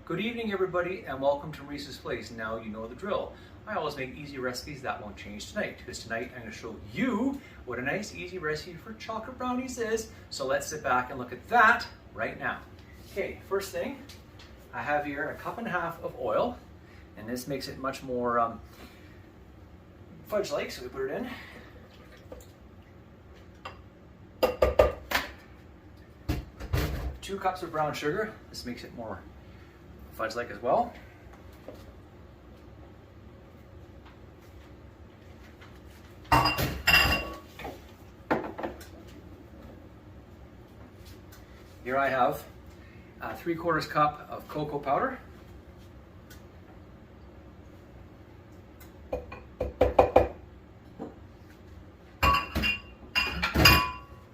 Good evening, everybody, and welcome to Maurice's Place. Now you know the drill. I always make easy recipes that won't change tonight, because tonight I'm going to show you what a nice easy recipe for chocolate brownies is. So let's sit back and look at that right now. Okay, first thing, I have here 1.5 cups of oil, and this makes it much more fudge-like, so we put it in. Two cups of brown sugar. This makes it more fudge-like as well. Here I have a 3/4 cup of cocoa powder.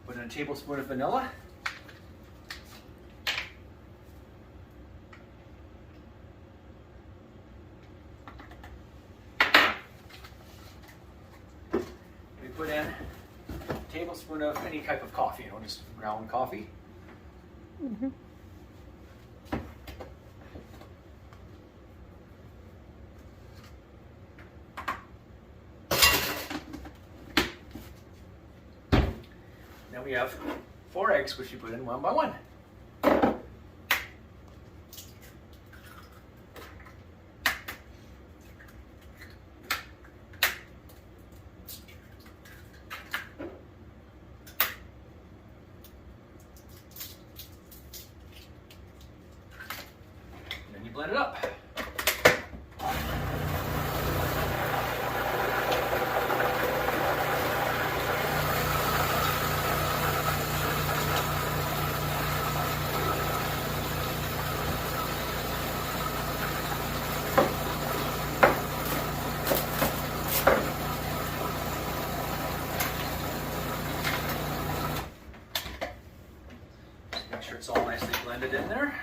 Put in a tablespoon of vanilla. Put in a tablespoon of any type of coffee, just ground coffee. Then we have 4 eggs, which you put in one by one. Then you blend it up. Make sure it's all nicely blended in there.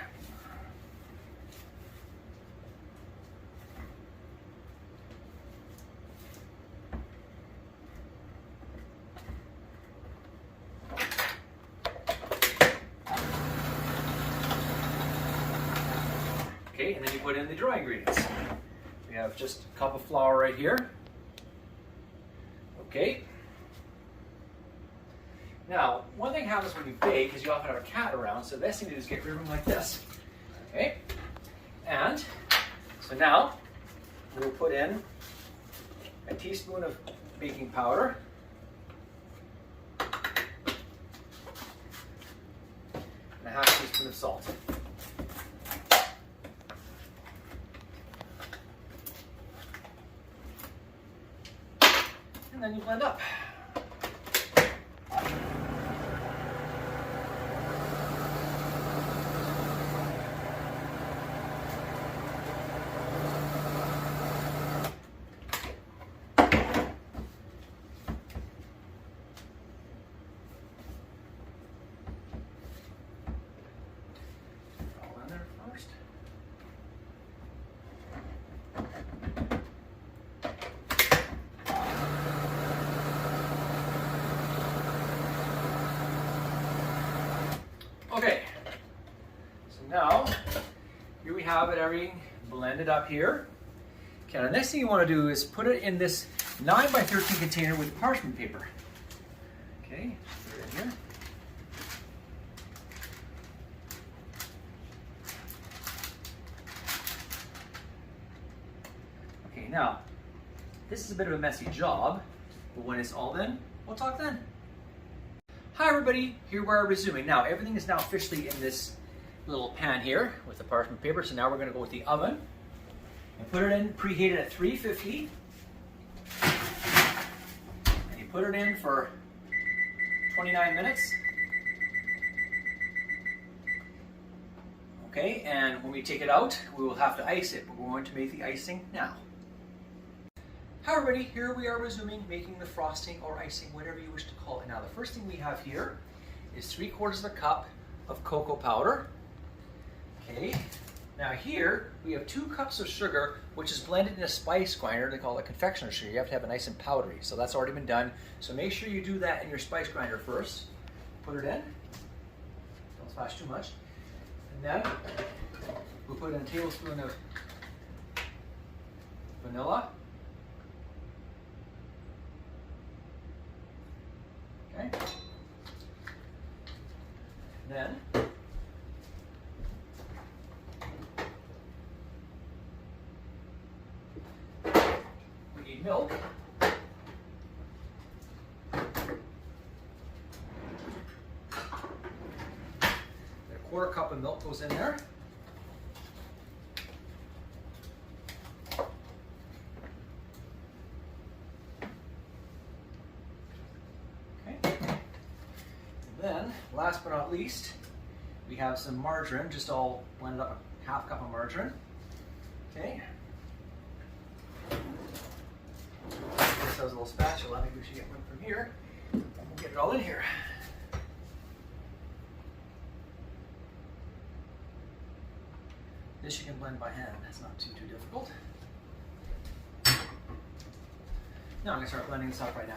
Okay, and then you put in the dry ingredients. We have just a cup of flour right here. Okay. Now, one thing happens when you bake is you often have a cat around, so the best thing to do is get rid of them like this. Okay? And so now we'll put in a teaspoon of baking powder, and a 1/2 teaspoon of salt. And then you blend up. All in there first. Okay, so now here we have it, everything blended up here. Okay, the next thing you want to do is put it in this 9 by 13 container with parchment paper. Okay, put it in here. Okay, now this is a bit of a messy job, but when it's all done, we'll talk then. Hi everybody, here we are resuming. Now everything is now officially in this little pan here with the parchment paper, so now we're going to go with the oven and put it in preheated at 350, and you put it in for 29 minutes. Okay, and when we take it out, we will have to ice it, but we're going to make the icing now. Hi everybody, here we are resuming making the frosting or icing, whatever you wish to call it. Now the first thing we have here is 3/4 cup of cocoa powder. Okay, now here we have 2 cups of sugar, which is blended in a spice grinder. They call it confectioner's sugar. You have to have it nice and powdery, so that's already been done. So make sure you do that in your spice grinder first. Put it in, don't splash too much. And then we'll put put in a tablespoon of vanilla. Okay. Then we need milk. A quarter cup of milk goes in there. Then, last but not least, we have some margarine, just all blended up, a half cup of margarine. Okay. This has a little spatula. I think we should get one from here. We'll get it all in here. This you can blend by hand. It's not too difficult. Now I'm going to start blending this up right now.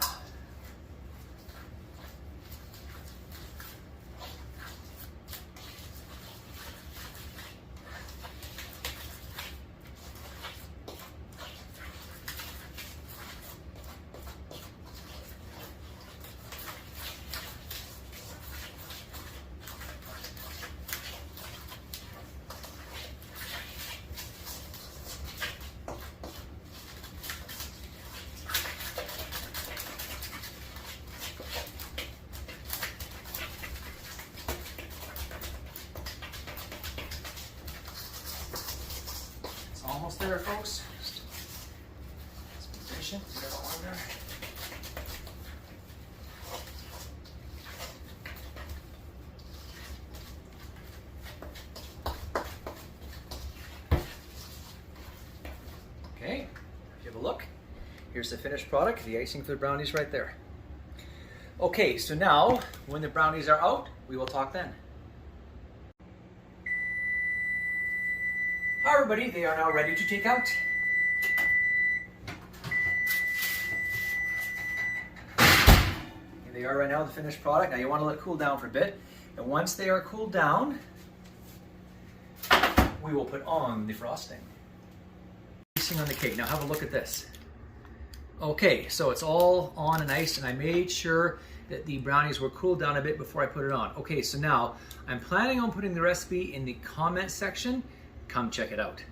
Almost there, folks. Just be patient. Get it all in there. Okay, if you have a look, here's the finished product, the icing for the brownies right there. Okay, so now when the brownies are out, we will talk then. Hi everybody, they are now ready to take out. Here they are right now, the finished product. Now you want to let it cool down for a bit. And once they are cooled down, we will put on the frosting. Icing on the cake. Now have a look at this. Okay, so it's all on and iced, and I made sure that the brownies were cooled down a bit before I put it on. Okay, so now I'm planning on putting the recipe in the comment section. Come check it out.